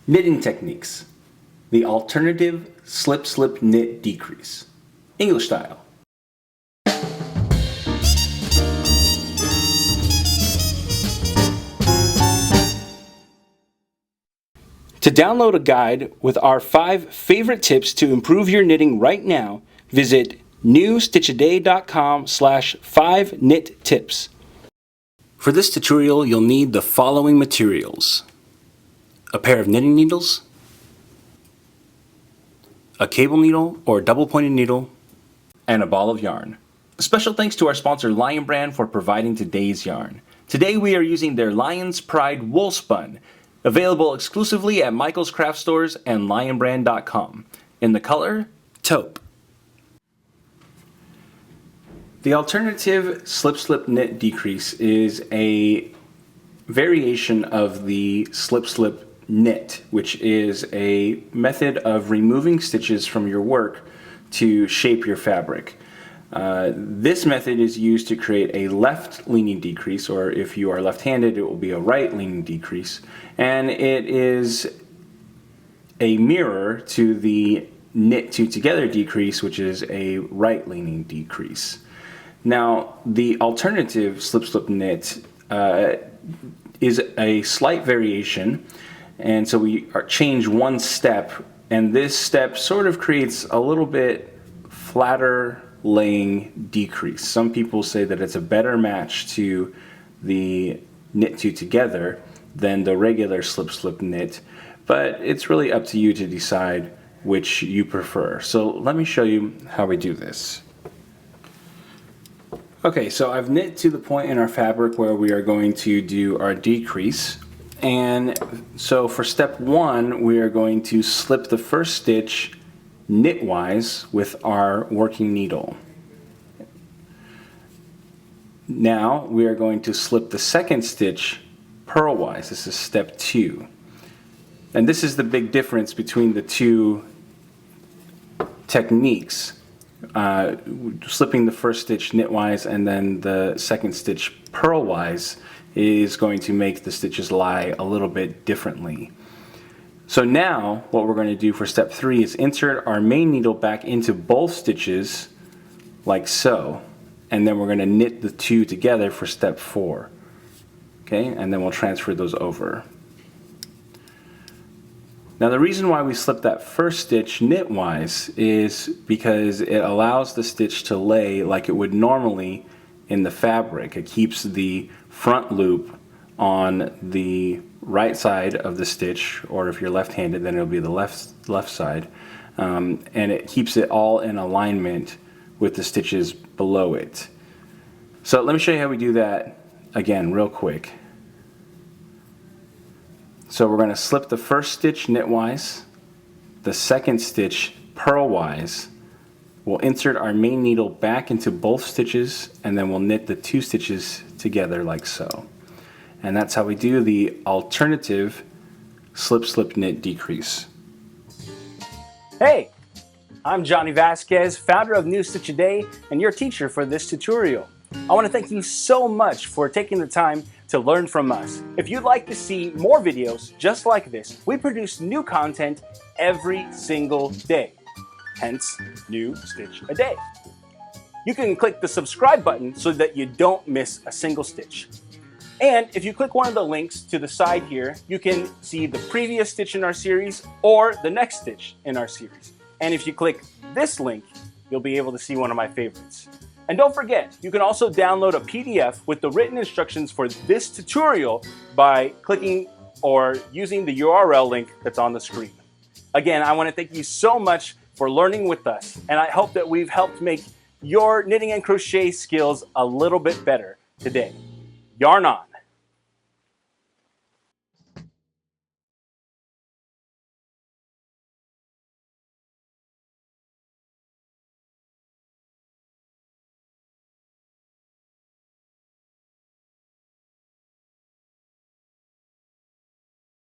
Knitting techniques. The alternative slip-slip knit decrease. English style. To download a guide with our 5 favorite tips to improve your knitting right now, visit newstitchaday.com/5knittips. For this tutorial, you'll need the following materials: a pair of knitting needles, a cable needle or double-pointed needle, and a ball of yarn. Special thanks to our sponsor Lion Brand for providing today's yarn. Today we are using their Lion's Pride Woolspun, available exclusively at Michael's Craft Stores and lionbrand.com, in the color Taupe. The alternative slip-slip knit decrease is a variation of the slip-slip knit, which is a method of removing stitches from your work to shape your fabric. This method is used to create a left-leaning decrease, or if you are left-handed, it will be a right-leaning decrease, and it is a mirror to the knit two together decrease, which is a right-leaning decrease. Now, the alternative slip-slip knit is a slight variation, and so we change one step, and this step sort of creates a little bit flatter laying decrease. Some people say that it's a better match to the knit two together than the regular slip-slip knit, but it's really up to you to decide which you prefer. So let me show you how we do this. Okay, so I've knit to the point in our fabric where we are going to do our decrease. And so for step 1, we are going to slip the first stitch knitwise with our working needle. Now we are going to slip the second stitch purlwise. This is step 2. And this is the big difference between the two techniques. Slipping the first stitch knitwise and then the second stitch purlwise is going to make the stitches lie a little bit differently. So now what we're going to do for step 3 is insert our main needle back into both stitches like so, and then we're going to knit the two together for step 4. Okay, and then we'll transfer those over. Now the reason why we slip that first stitch knitwise is because it allows the stitch to lay like it would normally in the fabric. It keeps the front loop on the right side of the stitch, or if you're left-handed then it'll be the left side, and it keeps it all in alignment with the stitches below it. So let me show you how we do that again real quick. So we're going to slip the first stitch knitwise, the second stitch purlwise. We'll insert our main needle back into both stitches, and then we'll knit the two stitches together like so. And that's how we do the alternative slip-slip knit decrease. Hey, I'm Johnny Vasquez, founder of New Stitch a Day and your teacher for this tutorial. I want to thank you so much for taking the time to learn from us. If you'd like to see more videos just like this, we produce new content every single day, hence New Stitch a Day. You can click the subscribe button so that you don't miss a single stitch. And if you click one of the links to the side here, you can see the previous stitch in our series or the next stitch in our series. And if you click this link, you'll be able to see one of my favorites. And don't forget, you can also download a PDF with the written instructions for this tutorial by clicking or using the URL link that's on the screen. Again, I want to thank you so much for learning with us, and I hope that we've helped make your knitting and crochet skills a little bit better today. Yarn on!